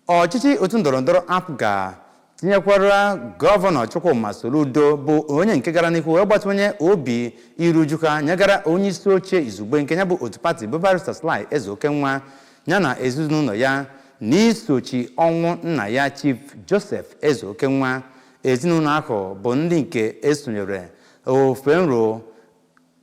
ọchịchị otu ndọrọndọrọ APGA tinyekwara gọvanọ Chukwuma Soludo bụ onye nke gara n'ihu wee gbatụnye obi iru uju ka nyegara onye isi oche izugbe nke ya bụ otu pati bụ Barrister Sly Ezeokenwa ya na ezinụlọ ya n'isochi ọnwụ nna ya Chief Joseph Ezeokenwa. Ezinụlọ ahụ bụ ndị nke esonyere ofe nro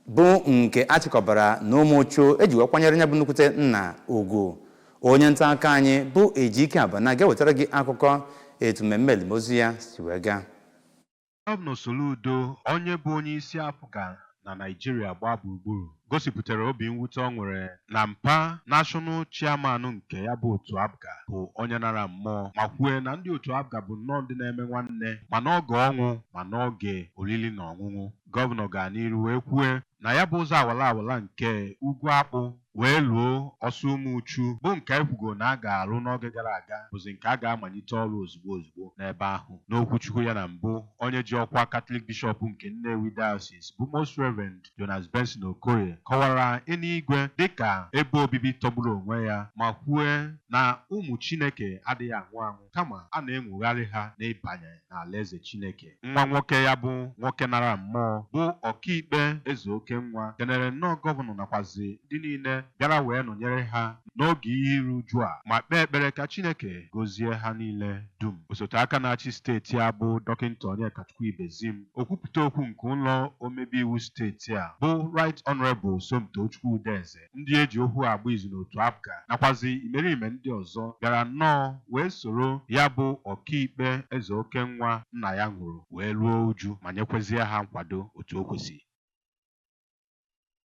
bụ nke achịkọbara na Umuchu eji wee kwanyere ya bụ nnukwute nna ugwu. Onye nta aka anyị bụ Ejike Abana ga-ewetara gị akụkọ etu mmemme elimozu ya si wee gaa. Gọvanọ Soludo, onye bụ onye isi APGA na Naịjirịa gbaa gburugburu, gosipụtara obi mwute ọ nwere na mpa National Chairman nke ya bụ otu APGA bụ onye nara mmụọ ma kwue na ndị otu APGA bụ nnọọ ndị na-eme nwanne ma n'oge ọnwụ ma n'oge olili na ọṅụṅụ. Gọvanọ gaa n'iru wee kwue na ya bụ ụzọ awala awala nke ugwu Akpu wee luo ọsọ Umuchu bụ nke ekwugo na a ga-arụ n'oge gara aga bụzi nke a ga-amalite ọrụ ozugbo n'ebe ahụ. N'okwuchukwu ya na mbụ, onye ji ọkwa Catholic Bishop nke Nnewi Diocese bụ Most Reverend Jonas Benson Okoye kọwara eluigwe dịka ebe obibi tọgburu onwe ya ma kwue na ụmụ Chineke adịghị anwụ anwụ kama a na-enwogharị ha n'ịbanye n'alaeze Chineke. Nwa nwoke ya bụ nwoke nara mmụọ bụ ọkaikpe Ezeokenwa kenere nnọọ gọvanọ nakwazi ndị niile bịara wee nọnyere ha n'oge ihe iru uju a ma kpee ekpere ka Chineke gọzie ha niile dum. Osote aka na-achị steeti a bụ Dọkịta Onyekachukwu Ibezim okwupụta okwu nke ụlọ omebe iwu steeti a bụ Right Honorable Somtochukwu Udeze, ndị eji okwu agba izu n'otu APGA nakwazi imerime ndị ọzọ bịara nnọọ wee soro ya bụ ọkaikpe Ezeokenwa nna ya nwụrụ wee ruo uju ma nyekwezie ha nkwado otu o kwesị.